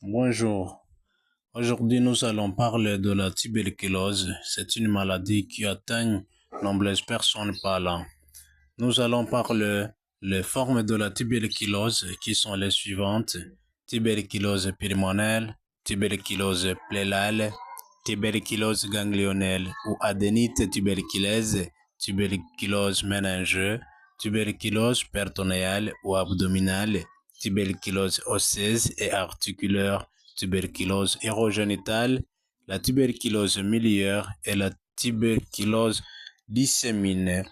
Bonjour. Aujourd'hui, nous allons parler de la tuberculose. C'est une maladie qui atteint nombreuses personnes par an. Nous allons parler les formes de la tuberculose qui sont les suivantes. Tuberculose pulmonaire, tuberculose pleurale, tuberculose ganglionnaire ou adénite tuberculeuse, tuberculose méningeuse, tuberculose peritonéale ou abdominale, tuberculose osseuse et articulaire, tuberculose urogénitale, la tuberculose miliaire et la tuberculose disséminée.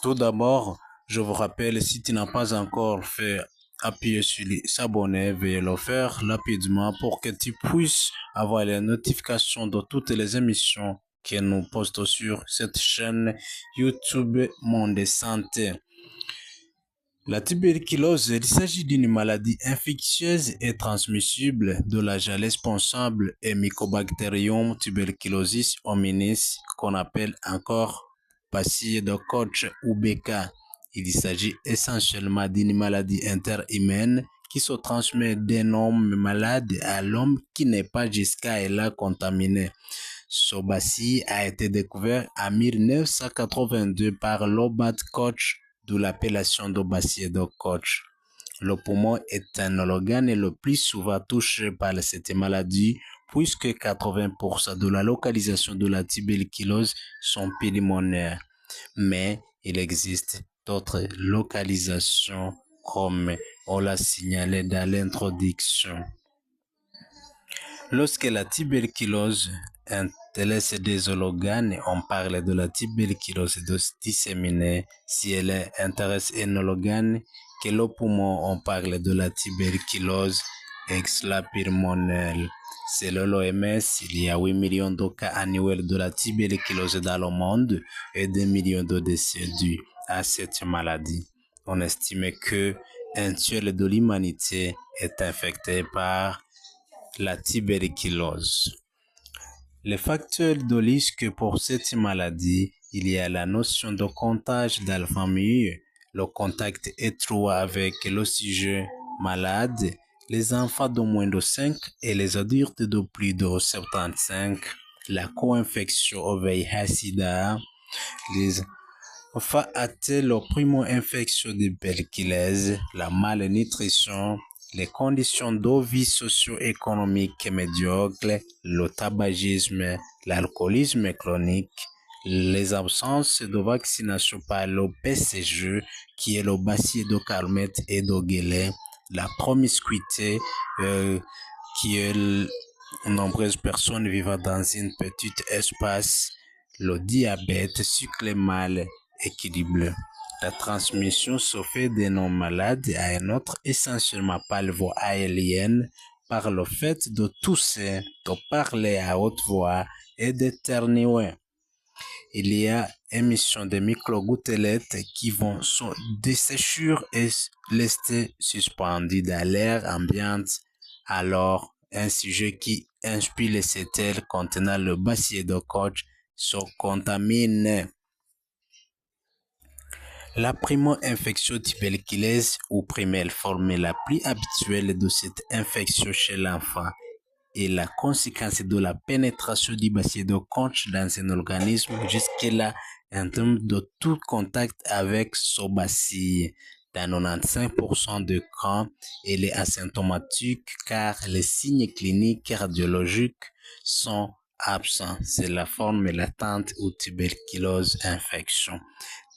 Tout d'abord, je vous rappelle, si tu n'as pas encore fait, appuyez sur s'abonner, veuillez le faire rapidement pour que tu puisses avoir les notifications de toutes les émissions que nous postons sur cette chaîne YouTube Monde Santé. La tuberculose, il s'agit d'une maladie infectieuse et transmissible de l'agent responsable et Mycobacterium tuberculosis hominis, qu'on appelle encore bacille de Koch ou BK. Il s'agit essentiellement d'une maladie interhumaine qui se transmet d'un homme malade à l'homme qui n'est pas jusqu'à là contaminé. Ce bacille a été découvert en 1982 par Robert Koch, d'où l'appellation de bacille de Koch. Le poumon est un organe le plus souvent touché par cette maladie, puisque 80% de la localisation de la tuberculose sont pulmonaires. Mais il existe d'autres localisations, comme on l'a signalé dans l'introduction. Lorsque la tuberculose intéresse des organes, on parle de la tuberculose disséminée. Si elle intéresse un organe, que le poumon, on parle de la tuberculose extra-pulmonaire. Selon l'OMS, il y a 8 millions de cas annuels de la tuberculose dans le monde et 2 millions de décès dus à cette maladie. On estime que un tiers de l'humanité est infecté par la tuberculose. Les facteurs de risque pour cette maladie, il y a la notion de contagion dans la famille, le contact étroit avec le sujet malade, les enfants de moins de 5 et les adultes de plus de 75, la co-infection au VIH-Sida, les enfants atteints de primo-infection de tuberculose, la malnutrition, les conditions de vie socio-économique médiocres, le tabagisme, l'alcoolisme chronique, les absences de vaccination par le BCG, qui est le bacille de Calmette et de Guélet, la promiscuité, qui est nombreuses personnes vivant dans un petit espace, le diabète, sucre mal équilibré. La transmission se fait d'un homme malade à un autre essentiellement par la voie aérienne, par le fait de tousser, de parler à haute voix et d'éternuer. Il y a émission de microgouttelettes qui vont se dessécher et rester suspendues dans l'air ambiant. Alors, un sujet qui inspire cet air contenant le bacille de Koch se contamine. La primo-infection tuberculeuse ou primaire forme la plus habituelle de cette infection chez l'enfant est la conséquence de la pénétration du bacille de Koch dans un organisme jusque-là en termes de tout contact avec ce bacille. Dans 95% de cas, elle est asymptomatique car les signes cliniques radiologiques sont absents. C'est la forme latente ou tuberculose infection.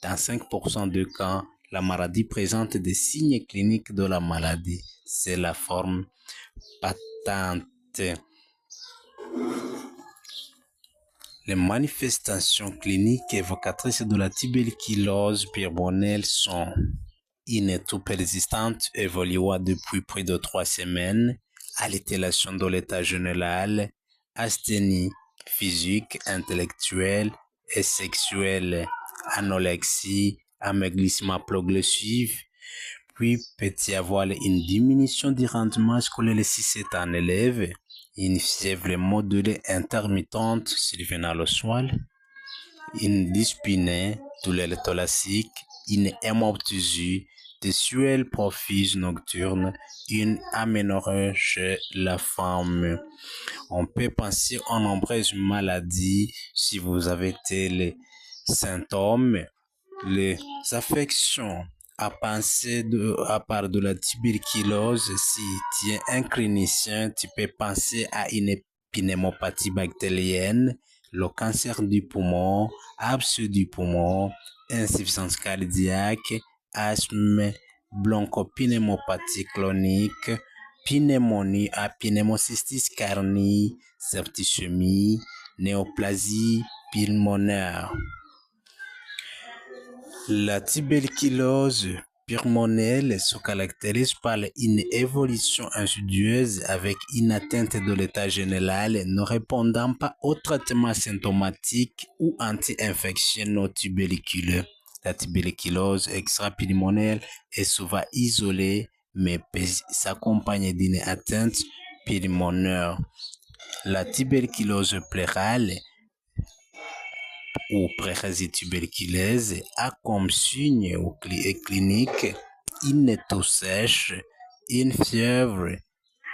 Dans 5% de cas, la maladie présente des signes cliniques de la maladie. C'est la forme patente. Les manifestations cliniques évocatrices de la tuberculose pulmonaire sont une toux persistante évoluant depuis près de 3 semaines, altération de l'état général, asthénie physique, intellectuelle et sexuelle, anorexie, amaigrissement progressif, puis peut y avoir une diminution du rendement scolaire si c'est un élève, une fièvre modulée intermittente survenant le soir, une dyspnée, douleur thoracique, une hémoptysie, des suels profuse nocturne, une aménorrhée chez la femme. On peut penser en nombreuses maladies si vous avez les symptômes, les affections. À part de la tuberculose, si tu es un clinicien, tu peux penser à une pneumopathie bactérienne, le cancer du poumon, abcès du poumon, insuffisance cardiaque, asthme, bronchopneumopathie chronique, pneumonie à pneumocystis carni, septicémie, néoplasie pulmonaire. La tuberculose pulmonaire se caractérise par une évolution insidieuse avec une atteinte de l'état général ne répondant pas au traitement symptomatique ou anti-infectionnel tuberculeux. La tuberculose extrapulmonaire est souvent isolée mais peut s'accompagner d'une atteinte pulmonaire. La tuberculose pleurale ou prérasie tuberculeuse a comme signe clinique une toux sèche, une fièvre,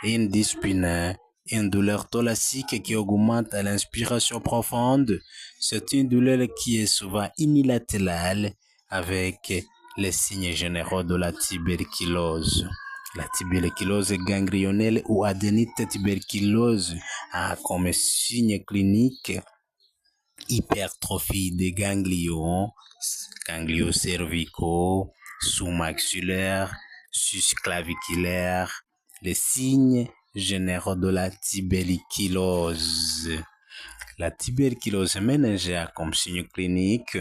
une dyspnée, une douleur thoracique qui augmente à l'inspiration profonde. C'est une douleur qui est souvent unilatérale avec les signes généraux de la tuberculose. La tuberculose ganglionielle ou adénite tuberculose a comme signe clinique hypertrophie des ganglions cervicaux, sous-maxillaires, susclaviculaires, les signes généraux de la tuberculose. La tuberculose méningée a comme signe clinique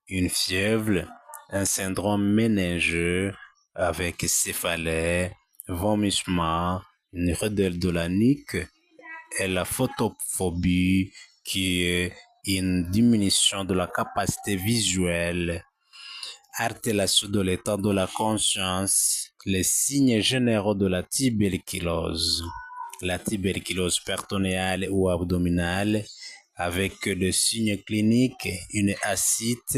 une fièvre, un syndrome méningeux avec céphalée, vomissement, une raideur de la nuque et la photophobie qui est une diminution de la capacité visuelle, altération de l'état de la conscience, les signes généraux de la tuberculose. La tuberculose péritonéale ou abdominale avec le signe clinique une ascite,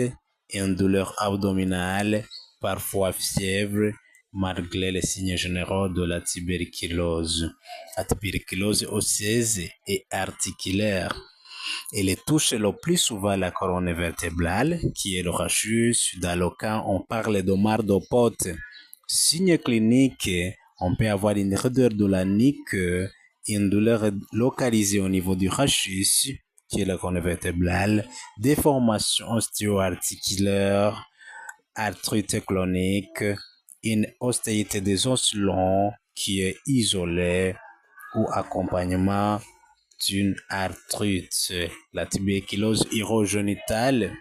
une douleur abdominale, parfois fièvre, malgré les signes généraux de la tuberculose. La tuberculose osseuse et articulaire. Elle touche le plus souvent la colonne vertébrale, qui est le rachis. Dans le cas, on parle de mal de pote. Signe clinique, on peut avoir une raideur de la nuque, une douleur localisée au niveau du rachis, qui est la colonne vertébrale, déformation ostéo-articulaire, arthrite chronique, une ostéite des os longs qui est isolée ou accompagnement d'une arthrite. La tuberculose urogénitale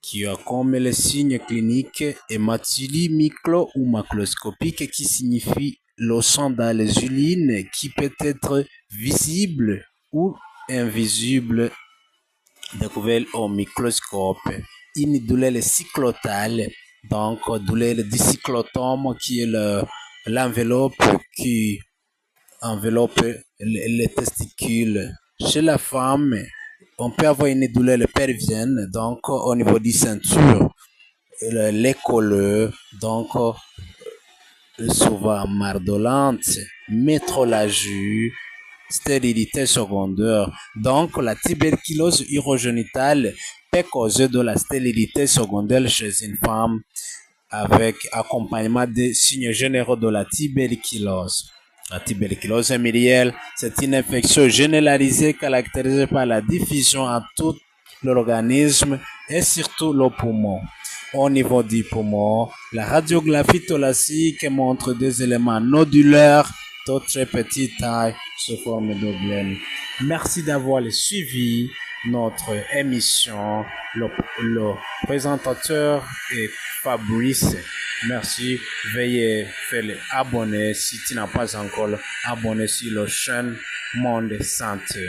qui a comme le signe clinique hématurie micro ou macroscopique qui signifie le sang dans les urines qui peut être visible ou invisible découvert au microscope. Une douleur cyclotale, donc douleur du cyclotome qui est l'enveloppe qui enveloppe les testicules. Chez la femme, on peut avoir une douleur pelvienne, donc au niveau du ceinture, les colleux, donc souvent mardolente, métrorragie, stérilité secondaire. Donc la tuberculose urogénitale peut causer de la stérilité secondaire chez une femme avec accompagnement des signes généraux de la tuberculose. La tuberculose miliaire, c'est une infection généralisée caractérisée par la diffusion à tout l'organisme et surtout le poumon. Au niveau du poumon, la radiographie thoracique montre des éléments nodulaires de très petite taille sous forme de glène. Merci d'avoir suivi notre émission. Le présentateur est Fabrice. Merci. Veuillez faire abonner si tu n'as pas encore abonné sur la chaîne Monde Santé.